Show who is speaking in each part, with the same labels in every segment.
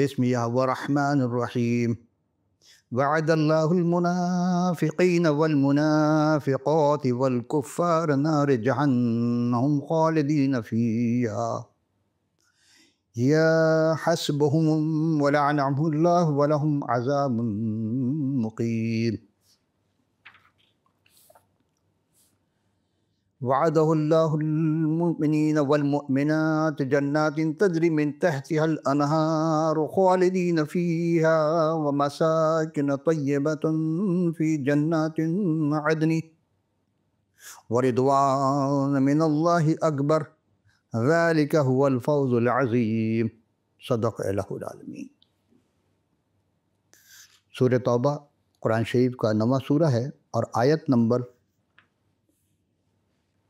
Speaker 1: بسم الله الرحمن الرحيم. وعد الله المنافقين والمنافقات والكفار نار جهنم خالدين فيها يا حسبهم ولعنهم الله ولهم عذاب مقيم. وعده الله المؤمنين والمؤمنات جنات تجري من تحتها الأنهار خالدين فيها ومساكن طيبة في جنات عدن ورضوان من الله أكبر ذلك هو الفوز العظيم. صدق الہ العالمین. سورہ توبہ قرآن شریف کا 9واں سورہ ہے اور آیت نمبر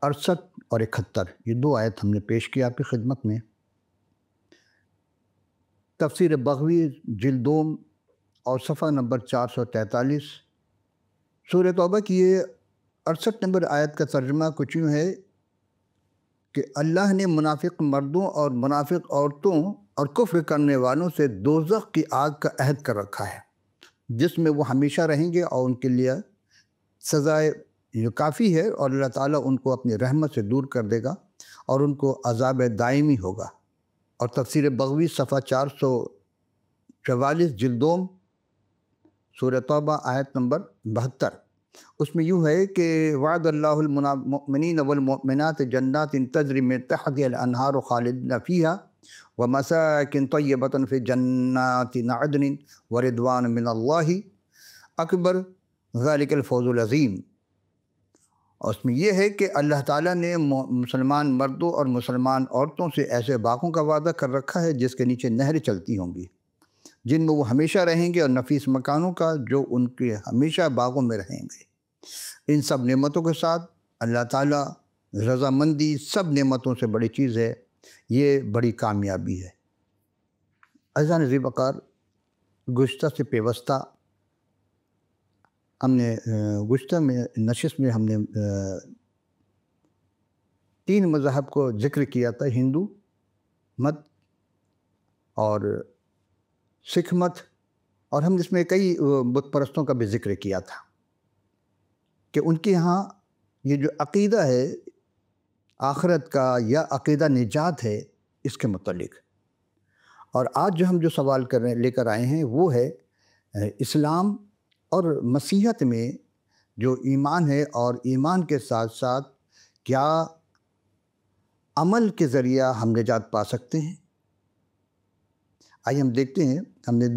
Speaker 1: 68 اور 71 یہ دو آیت ہم نے پیش کیا آپ کی خدمت میں. تفسیر بغوی جلد 2 اور صفحہ نمبر 443. سورہ توبہ کی یہ 68 نمبر آیت کا ترجمہ کچھ یوں ہے کہ اللہ نے منافق مردوں اور منافق عورتوں اور کفر کرنے والوں سے دوزخ کی آگ کا عہد کر رکھا ہے جس میں وہ ہمیشہ رہیں گے اور ان کے لیے سزائے یہ کافی ہے، اور اللہ تعالیٰ ان کو اپنی رحمت سے دور کر دے گا اور ان کو عذاب دائمی ہوگا. اور تفسیر بغوی صفحہ 444 جلد 2 سورہ توبہ آیت نمبر 72 اس میں یوں ہے کہ وعد اللہ المؤمنین والمؤمنات جنات تجری من تحتها الانہار خالدین فیہا ومساکن طیبۃ فی جنات عدن ورضوان من اللہ اکبر ذلک الفوز العظیم. اور اس میں یہ ہے کہ اللہ تعالیٰ نے مسلمان مردوں اور مسلمان عورتوں سے ایسے باغوں کا وعدہ کر رکھا ہے جس کے نیچے نہریں چلتی ہوں گی جن میں وہ ہمیشہ رہیں گے، اور نفیس مکانوں کا جو ان کے ہمیشہ باغوں میں رہیں گے. ان سب نعمتوں کے ساتھ اللہ تعالیٰ رضامندی سب نعمتوں سے بڑی چیز ہے، یہ بڑی کامیابی ہے. عزیزان ذی وقار، گزشتہ سے پیوستہ ہم نے گزشتہ نشست میں ہم نے 3 مذاہب کو ذکر کیا تھا، ہندو مت اور سکھ مت، اور ہم اس میں کئی بت پرستوں کا بھی ذکر کیا تھا کہ ان کے ہاں یہ جو عقیدہ ہے آخرت کا یا عقیدہ نجات ہے اس کے متعلق. اور آج جو ہم جو سوال لے کر آئے ہیں وہ ہے اسلام اور مسیحیت میں جو ایمان ہے، اور ایمان کے ساتھ ساتھ کیا عمل کے ذریعہ ہم نجات پا سکتے ہیں. آئیے ہم دیکھتے ہیں. ہم نے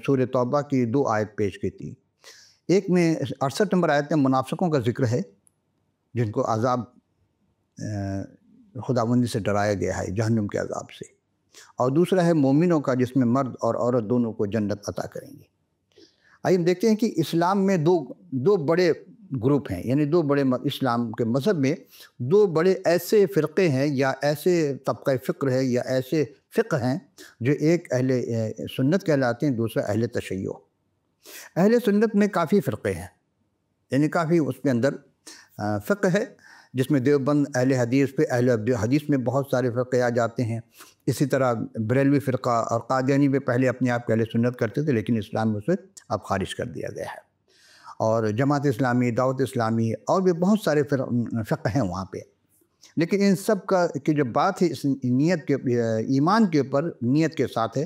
Speaker 1: سورہ توبہ کی 2 آیت پیش کی تھی. ایک میں 68 نمبر آیت میں منافقوں کا ذکر ہے جن کو عذاب خداوندی سے ڈرایا گیا ہے، جہنم کے عذاب سے، اور دوسرا ہے مومنوں کا جس میں مرد اور عورت دونوں کو جنت عطا کریں گے. آئیے ہم دیکھتے ہیں کہ اسلام میں دو بڑے گروپ ہیں، یعنی 2 بڑے اسلام کے مذہب میں 2 بڑے ایسے فرقے ہیں یا ایسے طبقہ فکر ہے یا ایسے فقہ ہیں جو ایک اہل سنت کہلاتے ہیں، دوسرا اہل تشیع. اہل سنت میں کافی فرقے ہیں، یعنی کافی اس کے اندر فقہ ہے جس میں دیوبند اہل حدیث پہ اہل حدیث میں بہت سارے فرقے آ جاتے ہیں. اسی طرح بریلوی فرقہ اور قادیانی بھی پہلے اپنے آپ کو اہل سنت کرتے تھے لیکن اسلام میں اسے اب خارج کر دیا گیا ہے. اور جماعت اسلامی، دعوت اسلامی اور بھی بہت سارے فقہ ہیں وہاں پہ. لیکن ان سب کی جو بات ہے اس نیت کے ایمان کے اوپر نیت کے ساتھ ہے،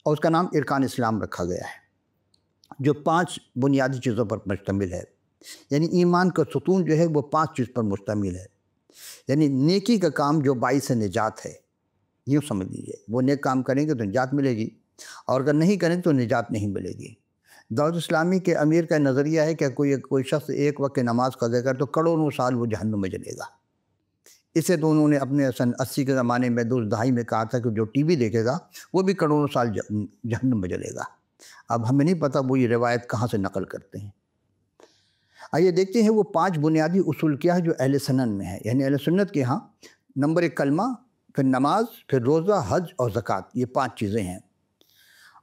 Speaker 1: اور اس کا نام ارکان اسلام رکھا گیا ہے جو 5 بنیادی چیزوں پر مشتمل ہے. یعنی ایمان کا ستون جو ہے وہ 5 چیز پر مشتمل ہے. یعنی نیکی کا کام جو باعث نجات ہے، یوں سمجھ لیجیے. وہ نیک کام کریں گے تو نجات ملے گی، اور اگر نہیں کریں تو نجات نہیں ملے گی. دعوت اسلامی کے امیر کا نظریہ ہے کہ کوئی شخص ایک وقت نماز قضا کر تو کروڑوں سال وہ جہنم میں جلے گا. اسے تو انہوں نے اپنے سن 80 کے زمانے میں 2 میں کہا تھا کہ جو ٹی وی دیکھے گا وہ بھی کروڑوں سال جہنم میں جلے گا. اب ہمیں نہیں پتہ وہ یہ روایت کہاں سے نقل کرتے ہیں. آئیے دیکھتے ہیں وہ 5 بنیادی اصول کیا ہے جو اہل سنن میں ہے. یعنی اہل سنت کے ہاں نمبر 1 کلمہ، پھر نماز، پھر روزہ، حج اور زکوٰۃ، یہ 5 چیزیں ہیں.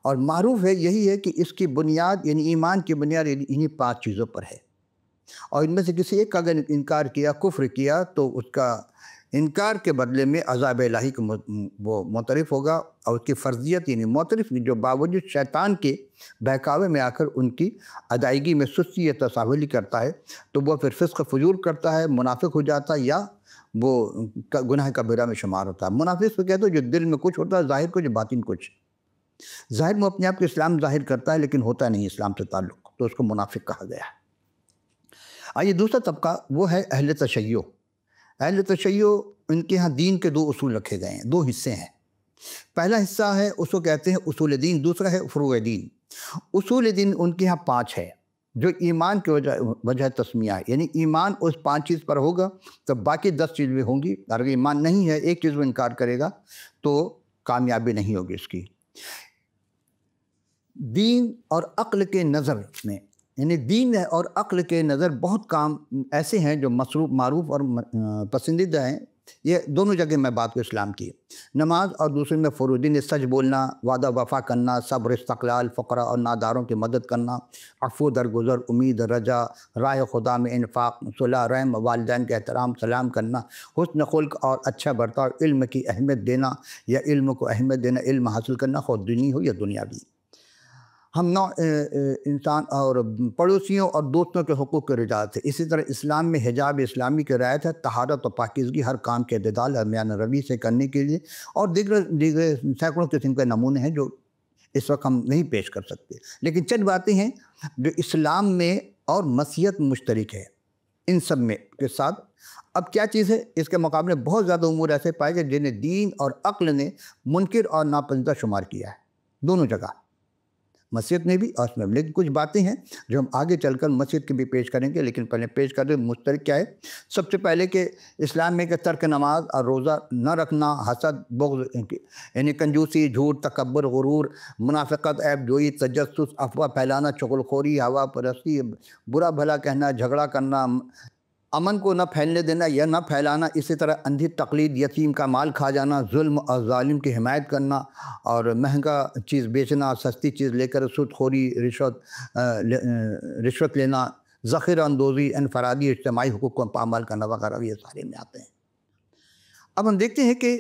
Speaker 1: اور معروف ہے یہی ہے کہ اس کی بنیاد یعنی ایمان کی بنیاد انہی 5 چیزوں پر ہے. اور ان میں سے کسی ایک کا اگر انکار کیا، کفر کیا، تو اس کا انکار کے بدلے میں عذاب الہی کو وہ معترف ہوگا، اور اس کی فرضیت یعنی معترف جو باوجود شیطان کے بہکاوے میں آ کر ان کی ادائیگی میں سستی یا تساہلی کرتا ہے، تو وہ پھر فسق فجور کرتا ہے، منافق ہو جاتا ہے، یا وہ گناہ کبیرہ میں شمار ہوتا ہے۔ منافق کو کہتے ہیں جو دل میں کچھ ہوتا ہے، ظاہر کچھ، باطن کچھ۔ ظاہر میں اپنے آپ کو اسلام ظاہر کرتا ہے لیکن ہوتا نہیں اسلام سے تعلق، تو اس کو منافق کہا گیا ہے۔ آئیے دوسرا طبقہ وہ ہے اہل تشیع۔ اہل تشیع ان کے ہاں دین کے دو اصول رکھے گئے ہیں، دو حصے ہیں۔ پہلا حصہ ہے اس کو کہتے ہیں اصول دین، دوسرا ہے فروع دین۔ اصول دین ان کے ہاں 5 ہے، جو ایمان کی وجہ تسمیہ ہے، یعنی ایمان اس 5 چیز پر ہوگا تو باقی 10 چیزیں ہوں گی۔ اگر ایمان نہیں ہے، ایک چیز وہ انکار کرے گا تو کامیابی نہیں ہوگی اس کی۔ دین اور عقل کے نظر میں، یعنی دین اور عقل کے نظر بہت کام ایسے ہیں جو معروف اور پسندیدہ ہیں۔ یہ دونوں جگہ میں بات کو اسلام کی، نماز اور دوسرے میں فروع دین، سچ بولنا، وعدہ وفا کرنا، صبر، استقلال، فقراء اور ناداروں کی مدد کرنا، عفو درگزر، امید رجا، راہ خدا میں انفاق، صلح رحم، والدین کے احترام، سلام کرنا، حسن خلق اور اچھا برتاؤ، علم کی اہمیت دینا یا علم کو اہمیت دینا، علم حاصل کرنا، خود دینی ہو یا دنیاوی۔ ہم نوع انسان اور پڑوسیوں اور دوستوں کے حقوق کی رعایت ہے۔ اسی طرح اسلام میں حجاب اسلامی کی رعایت ہے، طہارت و پاکیزگی، ہر کام کے اعتدال درمیان روی سے کرنے کے لیے، اور دیگر سینکڑوں قسم کے نمونے ہیں جو اس وقت ہم نہیں پیش کر سکتے، لیکن چند باتیں ہیں جو اسلام میں اور مسیحیت مشترک ہے ان سب میں کے ساتھ۔ اب کیا چیز ہے؟ اس کے مقابلے بہت زیادہ امور ایسے پائے گئے جنہیں دین اور عقل نے منکر اور ناپسندیدہ شمار کیا ہے، دونوں جگہ مسجد میں بھی اور اس میں بھی۔ لیکن کچھ باتیں ہیں جو ہم آگے چل کر مسجد کی بھی پیش کریں گے، لیکن پہلے پیش کر دیں مشترک کیا ہے۔ سب سے پہلے کہ اسلام میں کہ ترک نماز اور روزہ نہ رکھنا، حسد، بغض، یعنی کنجوسی، جھوٹ، تکبر، غرور، منافقت، عیب جوئی، تجسس، افواہ پھیلانا، چغل خوری، ہوا پرستی، برا بھلا کہنا، جھگڑا کرنا، امن کو نہ پھیلنے دینا یا نہ پھیلانا، اسی طرح اندھی تقلید، یتیم کا مال کھا جانا، ظلم اور ظالم کی حمایت کرنا، اور مہنگا چیز بیچنا، سستی چیز لے کر سود خوری، رشوت لینا، ذخیرہ اندوزی، انفرادی اجتماعی حقوق کو پامال کرنا وغیرہ، یہ سارے میں آتے ہیں۔ اب ہم دیکھتے ہیں کہ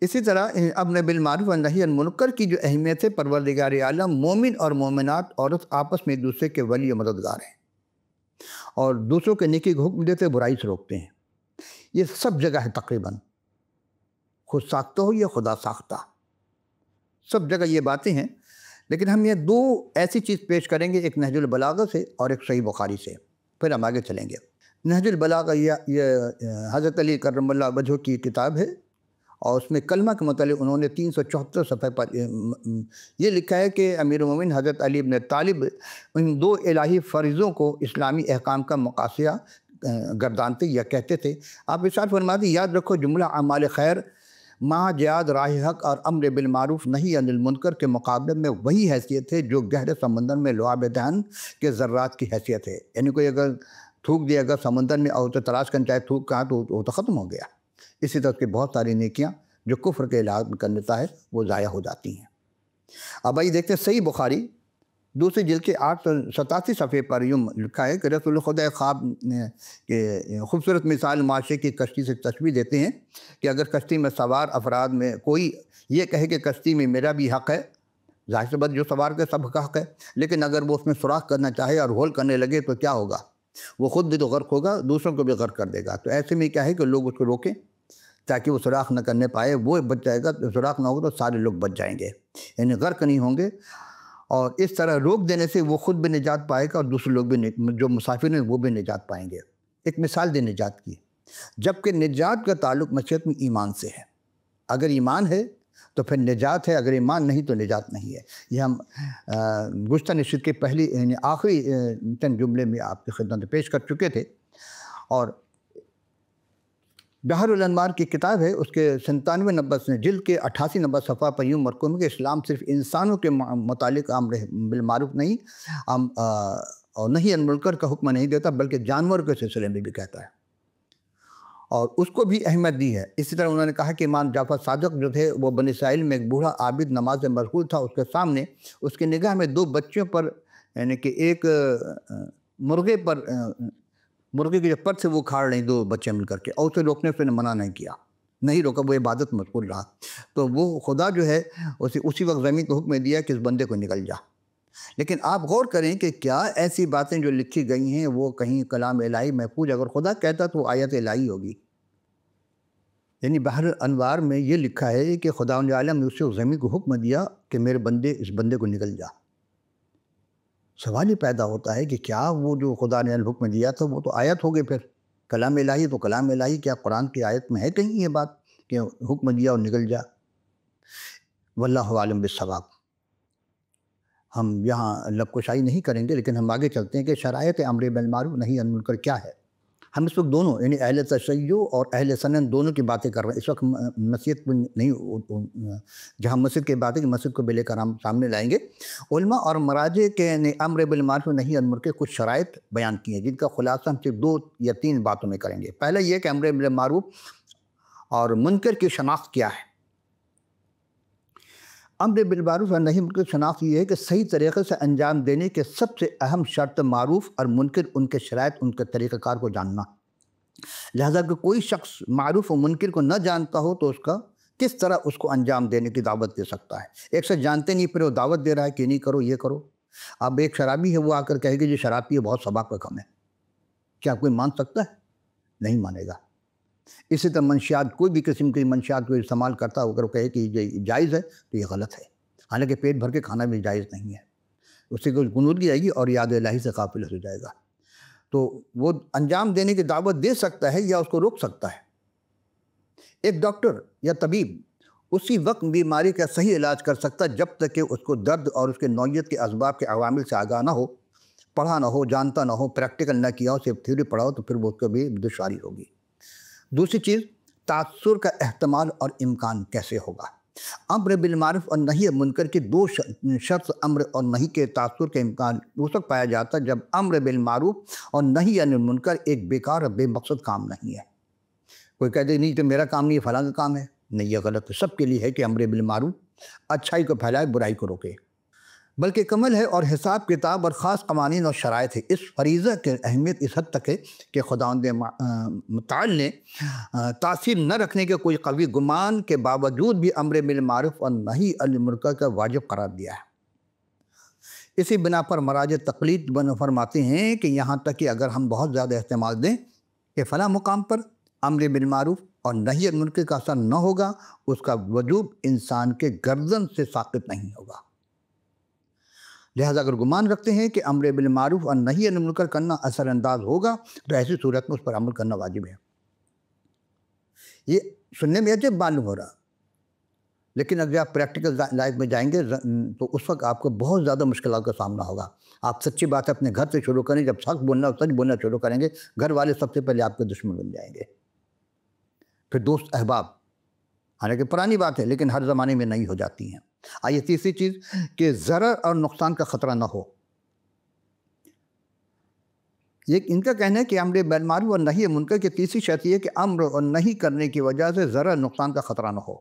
Speaker 1: اسی طرح امر بالمعروف والنہی عن المنکر کی جو اہمیت ہے، پروردگار عالم مومن اور مومنات عورت آپس میں ایک دوسرے کے ولی و مددگار ہیں اور دوسروں کے نیکی کو حکم دیتے، برائی سے روکتے ہیں۔ یہ سب جگہ ہے تقریباً، خود ساختہ ہو یا خدا ساختہ، سب جگہ یہ باتیں ہیں۔ لیکن ہم یہ 2 ایسی چیز پیش کریں گے، ایک نہج البلاغہ سے اور ایک صحیح بخاری سے، پھر ہم آگے چلیں گے۔ نہج البلاغہ یہ حضرت علی کرم اللہ وجہہ کی کتاب ہے، اور اس میں کلمہ کے متعلق انہوں نے 374 صفحے پر یہ لکھا ہے کہ امیر المومنین حضرت علی بن طالب ان 2 الہی فرضوں کو اسلامی احکام کا مقاصدہ گردانتے یا کہتے تھے۔ آپ ارشاد فرماتے ہیں، یاد رکھو جملہ اعمال خیر، مع جہاد راہ حق اور امر بالمعروف نہی عن المنکر کے مقابلے میں وہی حیثیت ہے جو گہرے سمندر میں لعاب دہن کے ذرات کی حیثیت ہے۔ یعنی کوئی اگر تھوک دیا اگر سمندر میں اور تو تلاش کرنا چاہے تھوک کہاں تو وہ تو ختم ہو گیا۔ اسی طرح کی بہت ساری نیکیاں جو کفر کے علاج میں کر لیتا ہے وہ ضائع ہو جاتی ہیں۔ اب آئیے دیکھتے ہیں صحیح بخاری دوسری جلد کے 887 صفحے پر یوں لکھا ہے کہ رسول خدا خواب کے خوبصورت مثال معاشرے کی کشتی سے تشبیہ دیتے ہیں کہ اگر کشتی میں سوار افراد میں کوئی یہ کہے کہ کشتی میں میرا بھی حق ہے، ظاہر سی بات جو سوار کے سب کا حق ہے، لیکن اگر وہ اس میں سوراخ کرنا چاہے اور ہول کرنے لگے تو کیا ہوگا؟ وہ خود بھی تو غرق ہوگا، دوسروں کو بھی غرق کر دے گا۔ تو ایسے میں کیا ہے کہ لوگ اس کو روکیں تاکہ وہ سوراخ نہ کرنے پائے، وہ بچ جائے گا، سوراخ نہ ہوگا تو سارے لوگ بچ جائیں گے، یعنی غرق نہیں ہوں گے۔ اور اس طرح روک دینے سے وہ خود بھی نجات پائے گا اور دوسرے لوگ بھی جو مسافر ہیں وہ بھی نجات پائیں گے۔ ایک مثال دے نجات کی، جبکہ نجات کا تعلق مسیحیت میں ایمان سے ہے۔ اگر ایمان ہے تو پھر نجات ہے، اگر ایمان نہیں تو نجات نہیں ہے۔ یہ ہم گزشتہ نشست کے پہلی یعنی آخری چند جملے میں آپ کی خدمت میں پیش کر چکے تھے۔ اور بحر الانوار کی کتاب ہے، اس کے 97 نمبر سے جلد کے 88 نمبر صفحہ پر یوں مرقوم ہے کہ اسلام صرف انسانوں کے متعلق امر بالمعروف نہیں اور نہیں عن المنکر کا حکم نہیں دیتا، بلکہ جانور کے سلسلے میں بھی کہتا ہے اور اس کو بھی اہمیت دی ہے۔ اسی طرح انہوں نے کہا کہ امام جعفر صادق جو تھے وہ بنی اسرائیل میں ایک بوڑھا عابد نماز میں مشغول تھا، اس کے سامنے اس کی نگاہ میں 2 بچوں پر یعنی کہ ایک مرغے پر مرغی کے جو پر سے وہ کھاڑ رہی 2 بچے مل کر کے، اور اسے روکنے سے منع نہیں کیا، نہیں روکا، وہ عبادت مشغول رہا، تو وہ خدا جو ہے اسی وقت زمین کو حکم دیا کہ اس بندے کو نکل جا۔ لیکن آپ غور کریں کہ کیا ایسی باتیں جو لکھی گئی ہیں وہ کہیں کلام الہی محفوظ؟ اگر خدا کہتا تو وہ آیت الہی ہوگی۔ یعنی بحر الانوار میں یہ لکھا ہے کہ خداوند عالم نے اس زمین کو حکم دیا کہ میرے بندے اس بندے کو نکل جا۔ سوال یہ پیدا ہوتا ہے کہ کیا وہ جو خدا نے حکم دیا تھا وہ تو آیت ہو گئی، پھر کلام الہی تو کلام الہی، کیا قرآن کی آیت میں ہے کہیں یہ بات کہ حکم دیا اور نکل جا؟ واللہ عالم بالصواب۔ ہم یہاں لب کشائی نہیں کریں گے، لیکن ہم آگے چلتے ہیں کہ شرائط امر بالمعروف نہی عن المنکر کیا ہے۔ ہم اس وقت دونوں یعنی اہل تشیع اور اہل سنن دونوں کی باتیں کر رہے ہیں۔ اس وقت مسجد میں نہیں، جہاں مسجد کی باتیں کہ مسجد کو بے لے کر ہم سامنے لائیں گے۔ علماء اور مراجع کے نے امر بالمعروف نہی عن المنکر کچھ شرائط بیان کی ہیں، جن کا خلاصہ ہم صرف 2 یا 3 باتوں میں کریں گے۔ پہلا یہ کہ امر بالمعروف اور منکر کی شناخت کیا ہے۔ امر بالمعروف اور نہی منکر کی شناخت یہ ہے کہ صحیح طریقے سے انجام دینے کے سب سے اہم شرط معروف اور منکر ان کے شرائط، ان کے طریقہ کار کو جاننا۔ لہذا کہ کوئی شخص معروف و منکر کو نہ جانتا ہو تو کس طرح اس کو انجام دینے کی دعوت دے سکتا ہے؟ ایک سے جانتے نہیں پھر وہ دعوت دے رہا ہے کہ نہیں کرو یہ کرو۔ اب ایک شرابی ہے، وہ آ کر کہے گا یہ شراب پیے بہت ثواب کا کم ہے، کیا کوئی مان سکتا ہے؟ نہیں مانے گا۔ اسی طرح منشیات، کوئی بھی قسم کی منشیات کو استعمال کرتا ہو، اگر وہ کہے کہ یہ جائز ہے تو یہ غلط ہے، حالانکہ پیٹ بھر کے کھانا بھی جائز نہیں ہے، اس سے کوئی غنودگی آئے گی اور یاد الہی سے غافل ہو جائے گا۔ تو وہ انجام دینے کی دعوت دے سکتا ہے یا اس کو روک سکتا ہے۔ ایک ڈاکٹر یا طبیب اسی وقت بیماری کا صحیح علاج کر سکتا ہے جب تک کہ اس کو درد اور اس کے نوعیت کے اسباب کے عوامل سے آگاہ نہ ہو، پڑھا نہ ہو، جانتا نہ ہو، پریکٹیکل نہ کیا ہو، صرف تھیوری پڑھا ہو، تو پھر وہ اس کو بھی دشواری ہوگی۔ دوسری چیز، تاثر کا احتمال اور امکان کیسے ہوگا۔ امر بالمعروف اور نہی منکر کی 2 شرط امر اور نہی کے تاثر کے امکان اس وقت پایا جاتا ہے جب امر بالمعروف اور نہی عن المنکر ایک بیکار اور بے مقصد کام نہیں ہے۔ کوئی کہتے نہیں تو میرا کام نہیں، فلاں کا کام ہے، نہیں، یہ غلط ہے۔ سب کے لیے ہے کہ امر بالمعروف اچھائی کو پھیلائے، برائی کو روکے، بلکہ کمل ہے اور حساب کتاب اور خاص قوانین اور شرائط ہے۔ اس فریضہ کی اہمیت اس حد تک ہے کہ خداوند متعال نے تاثیر نہ رکھنے کے کوئی قوی گمان کے باوجود بھی امر بالمعروف اور نہی عن المنکر کا واجب قرار دیا ہے۔ اسی بنا پر مراجع تقلید فرماتے ہیں کہ یہاں تک کہ اگر ہم بہت زیادہ احتمال دیں کہ فلاں مقام پر امر بالمعروف اور نہی عن المنکر کا اثر نہ ہوگا، اس کا وجوب انسان کے گردن سے ساقط نہیں ہوگا۔ لہذا اگر گمان رکھتے ہیں کہ امر بالمعروف اور نہی عن المنکر کرنا اثر انداز ہوگا تو ایسی صورت میں اس پر عمل کرنا واجب ہے۔ یہ سننے میں عجیب معلوم ہو رہا، لیکن اگر آپ پریکٹیکل لائف میں جائیں گے تو اس وقت آپ کو بہت زیادہ مشکلات کا سامنا ہوگا۔ آپ سچی بات اپنے گھر سے شروع کریں، جب سچ بولنا شروع کریں گے، گھر والے سب سے پہلے آپ کے دشمن بن جائیں گے، پھر دوست احباب، حالانکہ پرانی بات ہے لیکن ہر زمانے میں نہیں ہو جاتی ہیں۔ آئیے تیسری چیز کہ ضرر اور نقصان کا خطرہ نہ ہو۔ یہ ان کا کہنا ہے کہ امر بالمعروف اور نہی عن المنکر کی تیسری شرط یہ ہے کہ امر اور نہی کرنے کی وجہ سے ضرر نقصان کا خطرہ نہ ہو۔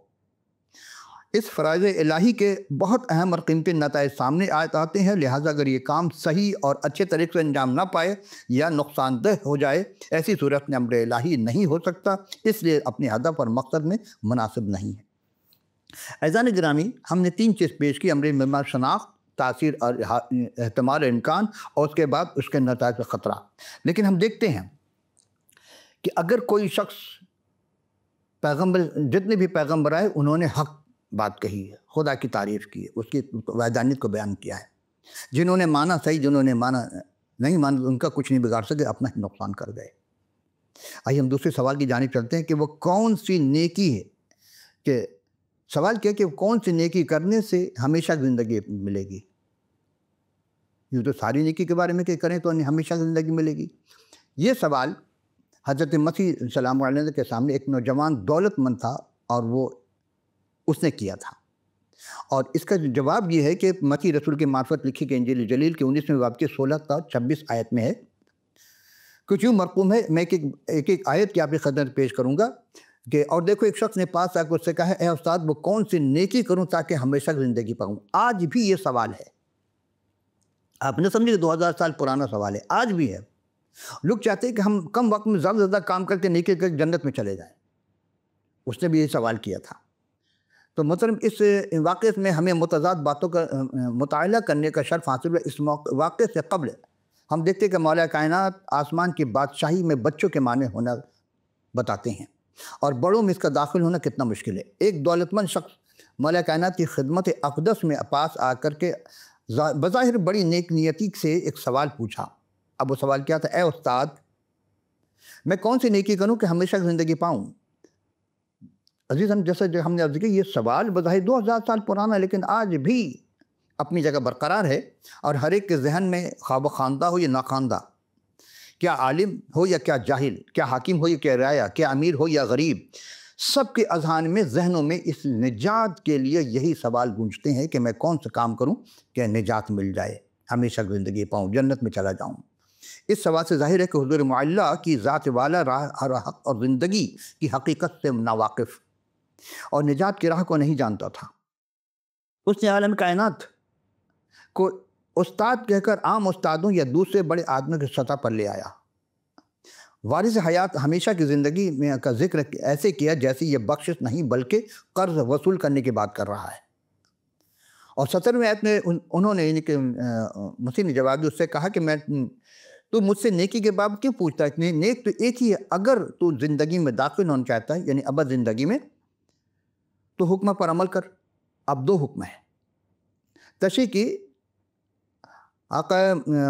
Speaker 1: اس فرائض الہی کے بہت اہم اور قیمتی نتائج سامنے آتے ہیں، لہٰذا اگر یہ کام صحیح اور اچھے طریقے سے انجام نہ پائے یا نقصان دہ ہو جائے، ایسی صورت میں امر الہی نہیں ہو سکتا، اس لیے اپنے ہدف اور مقصد میں مناسب نہیں ہے۔ عزیزان گرامی، ہم نے 3 چیز پیش کی: امر بالمعروف شناخت، تاثیر اور احتمال امکان، اور اس کے بعد اس کے نتائج کا خطرہ۔ لیکن ہم دیکھتے ہیں کہ اگر کوئی شخص پیغمبر، جتنے بھی پیغمبر آئے انہوں نے حق بات کہی ہے، خدا کی تعریف کی ہے، اس کی وحدانیت کو بیان کیا ہے۔ جنہوں نے مانا صحیح، جنہوں نے مانا نہیں مانا ان کا کچھ نہیں بگاڑ سکے، اپنا ہی نقصان کر گئے۔ آئیے ہم دوسرے سوال کی جانب چلتے ہیں کہ وہ کون سی نیکی ہے، کہ سوال کیا کہ کون سی نیکی کرنے سے ہمیشہ زندگی ملے گی۔ یہ تو ساری نیکی کے بارے میں کہ کریں تو ہمیشہ زندگی ملے گی۔ یہ سوال حضرت مسیح السلام علیہ کے سامنے ایک نوجوان دولت مند تھا اور اس نے کیا تھا، اور اس کا جواب یہ ہے کہ مسیح رسول کی معرفت لکھی گئی انجیل جلیل کے 19ویں باب کے 16 تا 26 آیت میں ہے۔ کچھ یوں مرقوم ہے، میں ایک آیت کی آپ کی خدمت پیش کروں گا کہ اور دیکھو ایک شخص نے پاس آ کر اس سے کہا، اے استاد وہ کون سی نیکی کروں تاکہ ہمیشہ زندگی پاؤں۔ آج بھی یہ سوال ہے، آپ نے سمجھے کہ 2000 سال پرانا سوال ہے، آج بھی ہے۔ لوگ چاہتے ہیں کہ ہم کم وقت میں زیادہ سے زیادہ کام کر کے نیکی کر کے جنت میں چلے جائیں. اس نے بھی یہ سوال کیا تھا. تو مطلب اس واقعے میں ہمیں متضاد باتوں کا مطالعہ کرنے کا شرف حاصل ہوا. اس واقعے سے قبل ہم دیکھتے ہیں کہ مولا کائنات آسمان کی بادشاہی میں بچوں کے معنی ہونا بتاتے ہیں، اور بڑوں میں اس کا داخل ہونا کتنا مشکل ہے. ایک دولت مند شخص مولا کائنات کی خدمت اقدس میں پاس آ کر کے بظاہر بڑی نیک نیتی سے ایک سوال پوچھا. اب وہ سوال کیا تھا؟ اے استاد، میں کون سی نیکی کروں کہ ہمیشہ زندگی پاؤں؟ عزیز، جیسے جو ہم نے عرض کی، یہ سوال بظاہر 2000 سال پرانا ہے، لیکن آج بھی اپنی جگہ برقرار ہے، اور ہر ایک کے ذہن میں، خواہ وہ خواندہ ہو یا ناخواندہ، کیا عالم ہو یا کیا جاہل، کیا حاکم ہو یا کیا رایا، کیا امیر ہو یا غریب، سب کے اذہان میں، ذہنوں میں اس نجات کے لیے یہی سوال گونجتے ہیں کہ میں کون سا کام کروں کہ نجات مل جائے، ہمیشہ زندگی پاؤں، جنت میں چلا جاؤں. اس سوال سے ظاہر ہے کہ حضور معلیٰ کی ذات والا راہ اور زندگی کی حقیقت سے ناواقف اور نجات کی راہ کو نہیں جانتا تھا. اس نے عالم کائنات کو استاد کہہ کر عام استادوں یا دوسرے بڑے آدمیوں کی سطح پر لے آیا. وارث حیات ہمیشہ کی زندگی میں کا ذکر ایسے کیا جیسے یہ بخشش نہیں بلکہ قرض وصول کرنے کی بات کر رہا ہے. اور 17ویں آیت میں انہوں نے، یعنی کہ مسیح نے جواب دیا، اس سے کہا کہ تو مجھ سے نیکی کے باب کیوں پوچھتا ہے؟ نیک تو ایک ہی ہے. اگر تو زندگی میں داخل ہونا چاہتا ہے، یعنی ابد زندگی میں، تو حکم پر عمل کر. اب 2 حکم ہیں. تشریح کی آقا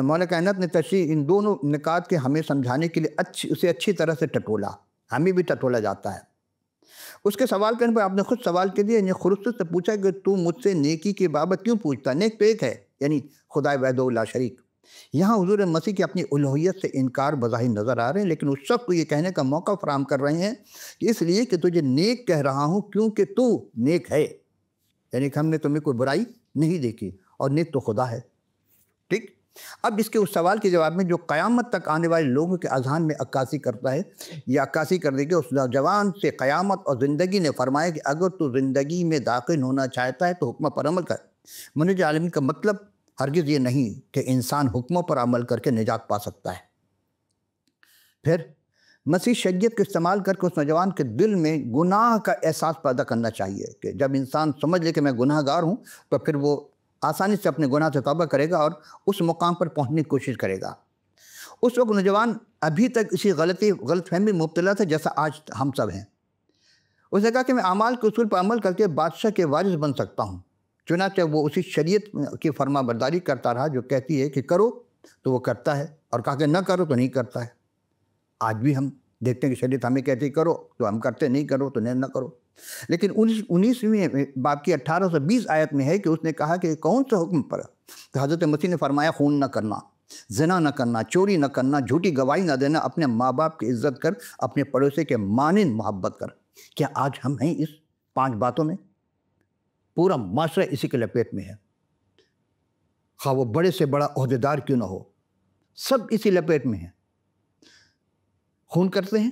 Speaker 1: مولا کائنات نے تشریح ان دونوں نکات کے ہمیں سمجھانے کے لیے اسے اچھی طرح سے ٹٹولا. ہمیں بھی ٹٹولا جاتا ہے. اس کے سوال کرنے پر آپ نے خود سوال کے لیے خلوص سے پوچھا کہ تو مجھ سے نیکی کی بابت کیوں پوچھتا ہے؟ نیک تو ایک ہے، یعنی خدا وحدہ لا شریک. یہاں حضور مسیح کی اپنی الوہیت سے انکار بظاہر نظر آ رہے ہیں، لیکن اس شخص کو یہ کہنے کا موقع فراہم کر رہے ہیں کہ اس لیے کہ تجھے نیک کہہ رہا ہوں کیونکہ تو نیک ہے، یعنی کہ ہم نے تمہیں کوئی برائی نہیں دیکھی، اور نیک تو خدا ہے. ٹھیک. اب اس کے اس سوال کے جواب میں جو قیامت تک آنے والے لوگوں کے اذہان میں عکاسی کرتا ہے، یا عکاسی کر دے گا، اس نوجوان سے قیامت اور زندگی نے فرمایا کہ اگر تو زندگی میں داخل ہونا چاہتا ہے تو حکم پر عمل کر. منہج عالمی کا مطلب ہرگز یہ نہیں کہ انسان حکموں پر عمل کر کے نجات پا سکتا ہے. پھر مسیح شریعت کو استعمال کر کے اس نوجوان کے دل میں گناہ کا احساس پیدا کرنا چاہیے کہ جب انسان سمجھ لے کہ میں گناہ گار ہوں تو پھر وہ آسانی سے اپنے گناہ سے توبہ کرے گا اور اس مقام پر پہنچنے کی کوشش کرے گا. اس وقت نوجوان ابھی تک اسی غلط فہمی میں مبتلا تھا جیسا آج ہم سب ہیں. اس نے کہا کہ میں اعمال کے اصول پر عمل کر کے بادشاہ کے وارث بن سکتا ہوں. چنانچہ وہ اسی شریعت کی فرما برداری کرتا رہا جو کہتی ہے کہ کرو تو وہ کرتا ہے، اور کہا کہ نہ کرو تو نہیں کرتا ہے. آج بھی ہم دیکھتے ہیں کہ شریعت ہمیں کہتی ہے کرو تو ہم کرتے، نہیں کرو تو نہ کرو. لیکن 19ویں باب کی 18 سے 20 آیت میں ہے کہ اس نے کہا کہ کون سا حکم پر؟ تو حضرت مسیح نے فرمایا خون نہ کرنا، زنا نہ کرنا، چوری نہ کرنا، جھوٹی گواہی نہ دینا، اپنے ماں باپ کی عزت کر، اپنے پڑوسی کے مانند محبت کر. کیا آج ہم ہیں اس 5 باتوں میں؟ پورا معاشرہ اسی کے لپیٹ میں ہے، خواہ وہ بڑے سے بڑا عہدیدار کیوں نہ ہو، سب اسی لپیٹ میں ہیں. خون کرتے ہیں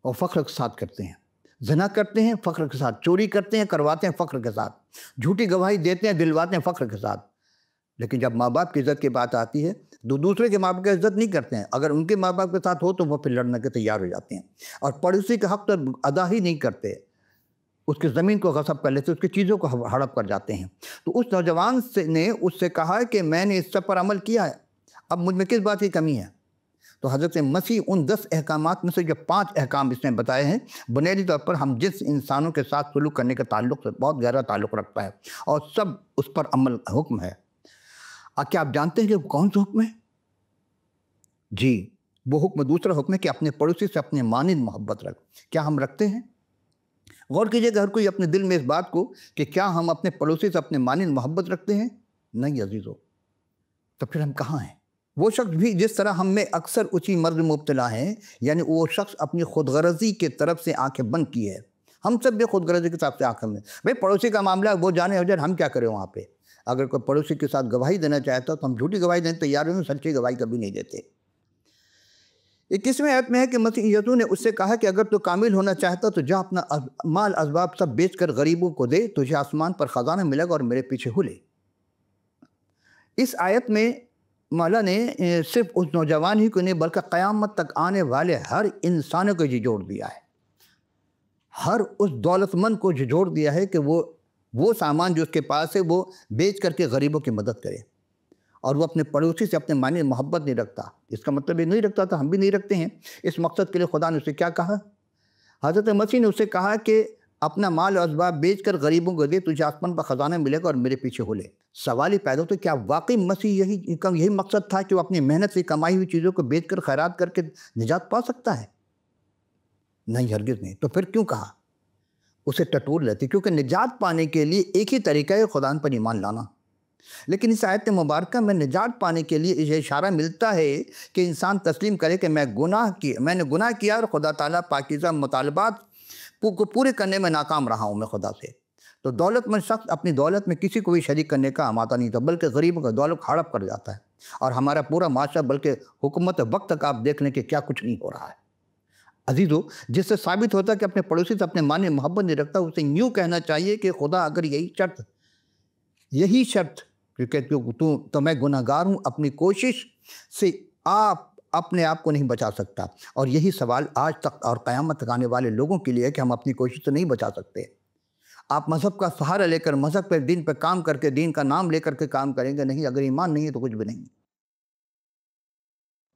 Speaker 1: اور فخر کے ساتھ کرتے ہیں، زنا کرتے ہیں فخر کے ساتھ، چوری کرتے ہیں کرواتے ہیں فخر کے ساتھ، جھوٹی گواہی دیتے ہیں دلواتے ہیں فخر کے ساتھ. لیکن جب ماں باپ کی عزت کی بات آتی ہے تو دوسرے کے ماں باپ کی عزت نہیں کرتے ہیں. اگر ان کے ماں باپ کے ساتھ ہو تو وہ پھر لڑنے کے تیار ہو جاتے ہیں، اور پڑوسی کا حق تو ادا ہی نہیں کرتے، اس کی زمین کو غصب کر لیتے، اس کی چیزوں کو ہڑپ کر جاتے ہیں. تو اس نوجوان نے اس سے کہا کہ میں نے اس سب پر عمل کیا ہے، اب مجھ میں کس بات کی کمی ہے؟ تو حضرت مسیح ان 10 احکامات میں سے جو 5 احکام اس نے بتائے ہیں، بنیادی طور پر ہم جس انسانوں کے ساتھ سلوک کرنے کا تعلق سے بہت گہرا تعلق رکھتا ہے، اور سب اس پر عمل حکم ہے. کیا آپ جانتے ہیں کہ وہ کون سا حکم ہے؟ جی، وہ حکم، دوسرا حکم ہے کہ اپنے پڑوسی سے اپنے مانند محبت رکھ. کیا ہم رکھتے ہیں؟ غور کیجئے کہ ہر کوئی اپنے دل میں اس بات کو کہ کیا ہم اپنے پڑوسی سے اپنے مانند محبت رکھتے ہیں؟ نہیں عزیزو. تو پھر ہم کہاں ہیں؟ وہ شخص بھی جس طرح ہم میں اکثر اسی مرض میں مبتلا ہیں، یعنی وہ شخص اپنی خود غرضی کے طرف سے آنکھیں بند کی ہے. ہم سب بھی خود غرضی کے ساتھ سے آنکھیں بند. بھائی پڑوسی کا معاملہ وہ جانے ہو جائے، ہم کیا کریں وہاں پہ؟ اگر کوئی پڑوسی کے ساتھ گواہی دینا چاہتا تو ہم جھوٹی گواہی دینے تیار ہیں، سچی گواہی کبھی نہیں دیتے. 21ویں آیت میں ہے کہ مسیح یسوع نے اس سے کہا کہ اگر تو کامل ہونا چاہتا تو جا اپنا مال اسباب سب بیچ کر غریبوں کو دے، تجھے آسمان پر خزانہ ملے گا اور میرے پیچھے ہو لے. اس آیت میں مولا نے صرف اس نوجوان ہی کو نہیں بلکہ قیامت تک آنے والے ہر انسان کو جھنجھوڑ دیا ہے، ہر اس دولت مند کو جھنجھوڑ دیا ہے کہ وہ سامان جو اس کے پاس ہے وہ بیچ کر کے غریبوں کی مدد کرے، اور وہ اپنے پڑوسی سے اپنے معنی محبت نہیں رکھتا۔ اس کا مطلب یہ نہیں رکھتا تھا، ہم بھی نہیں رکھتے ہیں۔ اس مقصد کے لیے خدا نے اسے کیا کہا؟ حضرت مسیح نے اسے کہا کہ اپنا مال و اسباب بیچ کر غریبوں کو دے، تجھے آسمان پر خزانہ ملے گا اور میرے پیچھے ہو لے۔ سوال ہی پیدا ہوتا ہے، کیا واقعی مسیح یہی مقصد تھا کہ وہ اپنی محنت سے کمائی ہوئی چیزوں کو بیچ کر خیرات کر کے نجات پا سکتا ہے؟ نہیں، ہرگز نہیں۔ تو پھر کیوں کہا؟ اسے ٹٹور لیتے، کیونکہ نجات پانے کے لیے ایک ہی طریقہ ہے، خدا پر ایمان لانا۔ لیکن اس آیت مبارکہ میں نجات پانے کے لیے یہ اشارہ ملتا ہے کہ انسان تسلیم کرے کہ میں نے گناہ کیا اور خدا تعالیٰ پاکیزہ مطالبات کو پورے کرنے میں ناکام رہا ہوں میں خدا سے۔ تو دولت مند شخص اپنی دولت میں کسی کو بھی شریک کرنے کا آمادہ نہیں تھا، بلکہ غریبوں کا دولت ہڑپ کر جاتا ہے۔ اور ہمارا پورا معاشرہ بلکہ حکومت وقت تک آپ دیکھ لیں کہ کیا کچھ نہیں ہو رہا ہے۔ عزیزو، جس سے ثابت ہوتا ہے کہ اپنے پڑوسی سے اپنے معنی محبت نہیں رکھتا، اسے یوں کہنا چاہیے کہ خدا اگر یہی شرط کیونکہ تو میں گناہ گار ہوں، اپنی کوشش سے آپ اپنے آپ کو نہیں بچا سکتا۔ اور یہی سوال آج تک اور قیامت تک آنے والے لوگوں کے لیے ہے کہ ہم اپنی کوشش سے نہیں بچا سکتے۔ آپ مذہب کا سہارا لے کر، مذہب پہ دین پہ کام کر کے، دین کا نام لے کر کے کام کریں گے نہیں، اگر ایمان نہیں ہے تو کچھ بھی نہیں۔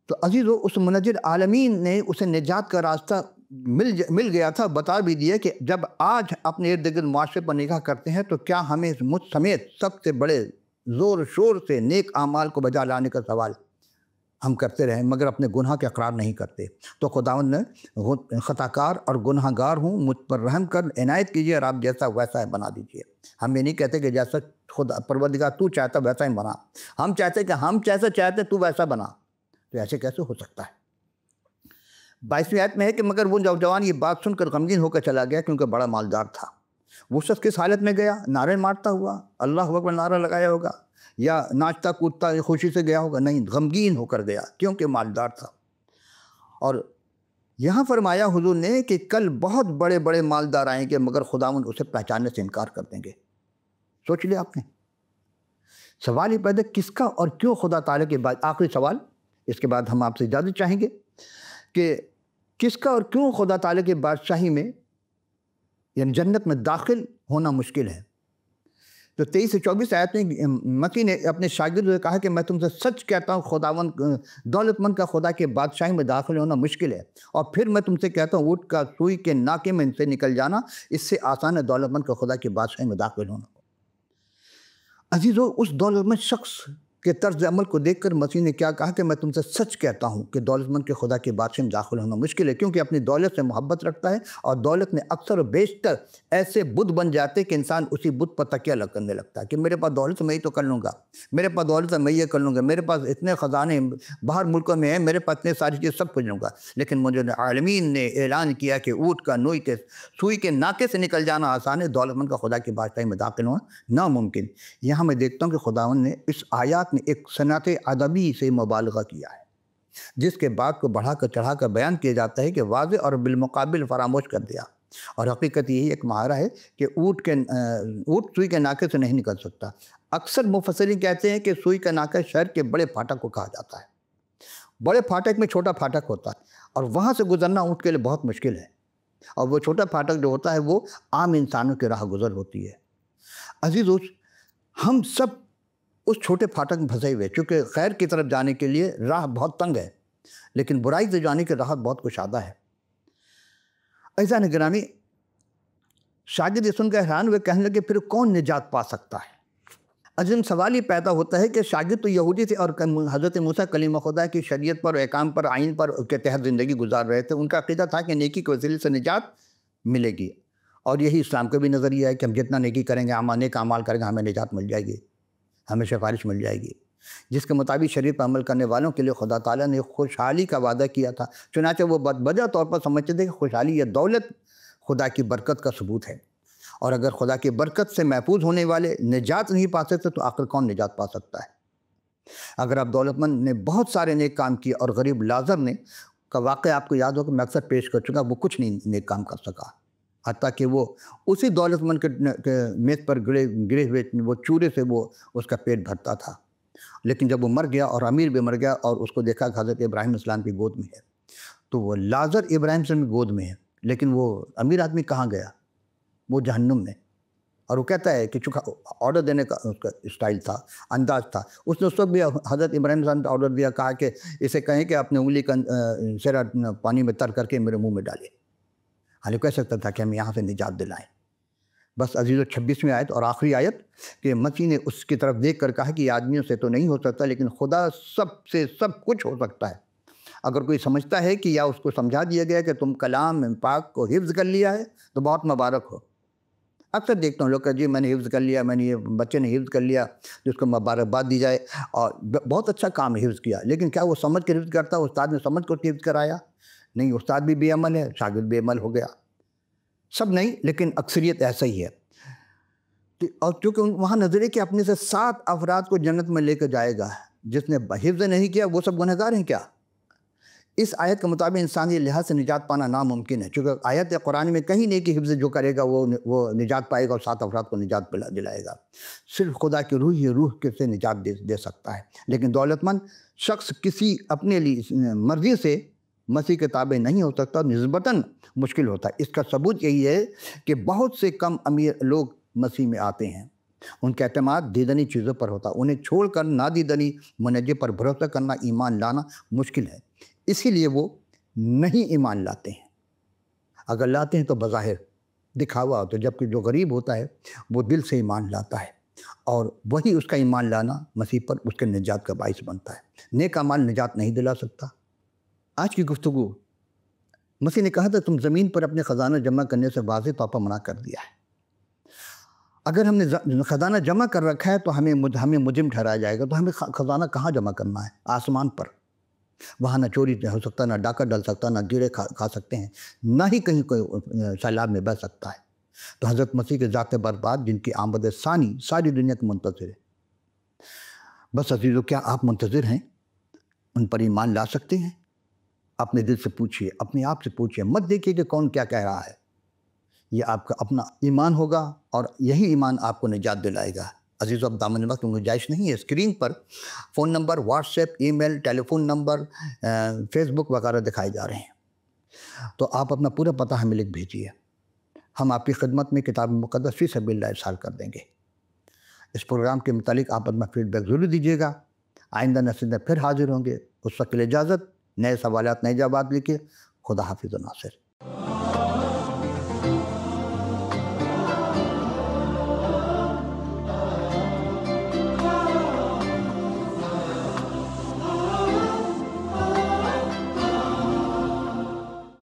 Speaker 1: تو عزیزو، اس منجر عالمین نے اسے نجات کا راستہ مل گیا تھا، بتا بھی دیا کہ جب آج اپنے ارد گرد معاشرے پر نگاہ کرتے ہیں تو کیا ہمیں مجھ سمیت سب سے بڑے زور شور سے نیک اعمال کو بجا لانے کا سوال ہم کرتے رہیں، مگر اپنے گناہ کے اقرار نہیں کرتے۔ تو خداوند نے خطا کار اور گناہ گار ہوں، مجھ پر رحم کر عنایت کیجیے اور آپ جیسا ویسا بنا دیجیے۔ ہم یہ نہیں کہتے کہ جیسا خدا پروردگار تو چاہتا ویسا ہی بنا، ہم چاہتے کہ ہم جیسا چاہتے تو ویسا بنا۔ تو ایسے کیسے ہو سکتا ہے؟ 22ویں آیت میں ہے کہ مگر وہ نوجوان یہ بات سن کر غمگین ہو کر چلا گیا کیونکہ بڑا مالدار تھا۔ وہ شخص کس حالت میں گیا؟ نعرے مارتا ہوا، اللہ اکبر نعرہ لگایا ہوگا، یا ناچتا کودتا خوشی سے گیا ہوگا؟ نہیں، غمگین ہو کر گیا کیونکہ مالدار تھا۔ اور یہاں فرمایا حضور نے کہ کل بہت بڑے بڑے مالدار آئیں گے مگر خداوند اسے پہچاننے سے انکار کر دیں گے۔ سوچ لیا آپ نے؟ سوال ہی پیدا، کس کا اور کیوں خدا تعالیٰ کے بعد آخری سوال، اس کے بعد ہم آپ سے اجازت چاہیں گے کہ کس کا اور کیوں خدا تعالیٰ کی بادشاہی میں یعنی جنت میں داخل ہونا مشکل ہے؟ تو 23 سے 24 آیت میں مسیح نے اپنے شاگردوں سے کہا کہ میں تم سے سچ کہتا ہوں خداوند دولت مند کا خدا کے بادشاہی میں داخل ہونا مشکل ہے، اور پھر میں تم سے کہتا ہوں اونٹ کا سوئی کے ناکے میں ان سے نکل جانا اس سے آسان ہے دولت مند کا خدا کی بادشاہی میں داخل ہونا۔ عزیزو، اس دولت مند شخص کے طرز عمل کو دیکھ کر مسیح نے کیا کہا کہ میں تم سے سچ کہتا ہوں کہ دولت مند کے خدا کے بادشاہی میں داخل ہونا مشکل ہے، کیونکہ اپنی دولت سے محبت رکھتا ہے، اور دولت میں اکثر و بیشتر ایسے بت بن جاتے کہ انسان اسی بت پر تکیہ کرنے لگتا ہے کہ میرے پاس دولت ہے میں ہی تو کر لوں گا، میرے پاس دولت ہے میں یہ کر لوں گا، میرے پاس اتنے خزانے باہر ملکوں میں ہیں، میرے پاس اتنے ساری چیز سب کچھ لوں گا۔ لیکن مجھے عالمین نے اعلان کیا کہ اونٹ کا سوئی کے ناکے سے نکل جانا آسان ہے، دولت مند کا خدا کی بادشاہی میں داخل ہونا ناممکن۔ یہاں میں دیکھتا ہوں کہ خداوند نے اس آیات میں ایک صنعت ادبی سے مبالغہ کیا ہے، جس کے بات کو بڑھا کر چڑھا کر بیان کیا جاتا ہے کہ واضح اور بالمقابل فراموش کر دیا۔ اور حقیقت یہی ایک محاورہ ہے کہ اونٹ سوئی کے ناکے سے نہیں نکل سکتا۔ اکثر مفسرین کہتے ہیں کہ سوئی کا ناکہ شہر کے بڑے پھاٹک کو کہا جاتا ہے۔ بڑے پھاٹک میں چھوٹا پھاٹک ہوتا ہے، اور وہاں سے گزرنا اونٹ کے لیے بہت مشکل ہے، اور وہ چھوٹا پھاٹک جو ہوتا ہے وہ عام انسانوں کی راہ گزر ہوتی ہے۔ عزیزو، ہم سب اس چھوٹے پھاٹک میں پھنسے ہوئے، چونکہ خیر کی طرف جانے کے لیے راہ بہت تنگ ہے، لیکن برائی سے جانے کی راہ بہت کشادہ ہے۔ عزیزان گرامی، شاگرد یہ سن کر حیران ہوئے، کہنے لگے پھر کون نجات پا سکتا ہے؟ عزیزان، سوال یہ پیدا ہوتا ہے کہ شاگرد تو یہودی تھے اور حضرت موسیٰ کلیم خدا کی شریعت پر، احکام پر، آئین پر کے تحت زندگی گزار رہے تھے۔ ان کا عقیدہ تھا کہ نیکی کے وسیلے سے نجات ملے گی، اور یہی اسلام کا بھی نظریہ ہے کہ ہم جتنا نیکی کریں گے، نیک اعمال کریں گے، ہمیں نجات مل جائے گی، ہمیں سفارش مل جائے گی، جس کے مطابق شریعت پر عمل کرنے والوں کے لیے خدا تعالیٰ نے خوشحالی کا وعدہ کیا تھا۔ چنانچہ وہ بدوجہ طور پر سمجھتے تھے کہ خوشحالی یا دولت خدا کی برکت کا ثبوت ہے، اور اگر خدا کی برکت سے محفوظ ہونے والے نجات نہیں پا سکتے تو آخر کون نجات پا سکتا ہے؟ اگر آپ دولت مند نے بہت سارے نیک کام کیے اور غریب لازر نے کا واقعہ آپ کو یاد ہو کہ میں اکثر پیش کر چکا، وہ کچھ نہیں نیک کام کر سکا، حتیٰ کہ وہ اسی دولت مند کے میز پر گرے ہوئے وہ چورے سے وہ اس کا پیٹ بھرتا تھا۔ لیکن جب وہ مر گیا اور امیر بھی مر گیا اور اس کو دیکھا کہ حضرت ابراہیم علیہ السلام کی گود میں ہے، تو وہ لازر ابراہیم علیہ السلام کی گود میں ہے، لیکن وہ امیر آدمی کہاں گیا؟ وہ جہنم میں۔ اور وہ کہتا ہے کہ چونکہ آرڈر دینے کا اس کا اسٹائل تھا، انداز تھا، اس نے اس وقت بھی حضرت ابراہیم علیہ السلام کو آرڈر دیا، کہا کہ اسے کہیں کہ اپنے انگلی کا سرا پانی میں تر کر کے میرے منہ میں ڈالے، حالانکہ کہہ سکتا تھا کہ ہم یہاں سے نجات دلائیں۔ بس عزیزو 26ویں آیت اور آخری آیت کہ مسیح نے اس کی طرف دیکھ کر کہا کہ یہ آدمیوں سے تو نہیں ہو سکتا، لیکن خدا سب سے سب کچھ ہو سکتا ہے۔ اگر کوئی سمجھتا ہے کہ یا اس کو سمجھا دیا گیا کہ تم کلام پاک کو حفظ کر لیا ہے تو بہت مبارک ہو۔ اکثر دیکھتا ہوں لوگ کہ جی میں نے حفظ کر لیا، میں نے یہ بچے نے حفظ کر لیا، جس کو مبارکباد دی جائے، اور بہت اچھا کام حفظ کیا، لیکن کیا وہ سمجھ کے حفظ کرتا؟ استاد نے سمجھ کر حفظ کرایا؟ نہیں، استاد بھی بے عمل ہے، شاگرد بے عمل ہو گیا۔ سب نہیں، لیکن اکثریت ایسا ہی ہے۔ اور چونکہ وہاں نظر ہے کہ اپنے سے 7 افراد کو جنت میں لے کے جائے گا، جس نے حفظ نہیں کیا وہ سب گنہگار ہیں کیا؟ اس آیت کے مطابق انسانی لحاظ سے نجات پانا ناممکن ہے، چونکہ آیت قرآن میں کہیں نہیں کہ حفظ جو کرے گا وہ نجات پائے گا اور 7 افراد کو نجات دلائے گا۔ صرف خدا کی روح ہی روح کے سے نجات دے سکتا ہے، لیکن دولت مند شخص کسی اپنے لیے مرضی سے مسیح کے تابع نہیں ہو سکتا، نسبتاً مشکل ہوتا ہے۔ اس کا ثبوت یہی ہے کہ بہت سے کم امیر لوگ مسیح میں آتے ہیں، ان کا اعتماد دیدنی چیزوں پر ہوتا ہے، انہیں چھوڑ کر نادیدنی منجے پر بھروسہ کرنا، ایمان لانا مشکل ہے، اسی لیے وہ نہیں ایمان لاتے ہیں۔ اگر لاتے ہیں تو بظاہر دکھاوا ہوتا ہے، جبکہ جو غریب ہوتا ہے وہ دل سے ایمان لاتا ہے، اور وہی اس کا ایمان لانا مسیح پر اس کے نجات کا باعث بنتا ہے۔ نیک اعمال نجات نہیں دلا سکتا۔ آج کی گفتگو، مسیح نے کہا تھا تم زمین پر اپنے خزانہ جمع کرنے سے واضح طور پر منع کر دیا ہے۔ اگر ہم نے خزانہ جمع کر رکھا ہے تو ہمیں مجرم ٹھہرایا جائے گا، تو ہمیں خزانہ کہاں جمع کرنا ہے؟ آسمان پر۔ وہاں نہ چوری ہو سکتا، نہ ڈاکہ ڈل سکتا، نہ کیڑے کھا سکتے ہیں، نہ ہی کہیں کوئی سیلاب میں بہ سکتا ہے۔ تو حضرت مسیح کے ذات برباد جن کی آمد ثانی ساری دنیا کی منتظر ہے۔ بس عزیزو، کیا آپ منتظر ہیں؟ ان پر ایمان لا سکتے ہیں؟ اپنے دل سے پوچھئے، اپنے آپ سے پوچھئے، مت دیکھیے کہ کون کیا کہہ رہا ہے۔ یہ آپ کا اپنا ایمان ہوگا اور یہی ایمان آپ کو نجات دلائے گا۔ عزیزو، اب دامن وقت میں گنجائش نہیں ہے، اسکرین پر فون نمبر، واٹس ایپ، ای میل، ٹیلی فون نمبر، فیس بک وغیرہ دکھائے جا رہے ہیں، تو آپ اپنا پورا پتہ ہمیں لکھ بھیجیے، ہم آپ کی خدمت میں کتاب مقدس فی سبیل اللہ ارسال کر دیں گے۔ اس پروگرام کے متعلق آپ اپنا فیڈ بیک ضرور دیجیے گا۔ آئندہ نشست میں پھر حاضر ہوں گے، اس وقت کے لیے اجازت، نئے سوالات، نئے جوابات لکھیے۔ خدا حافظ و ناصر۔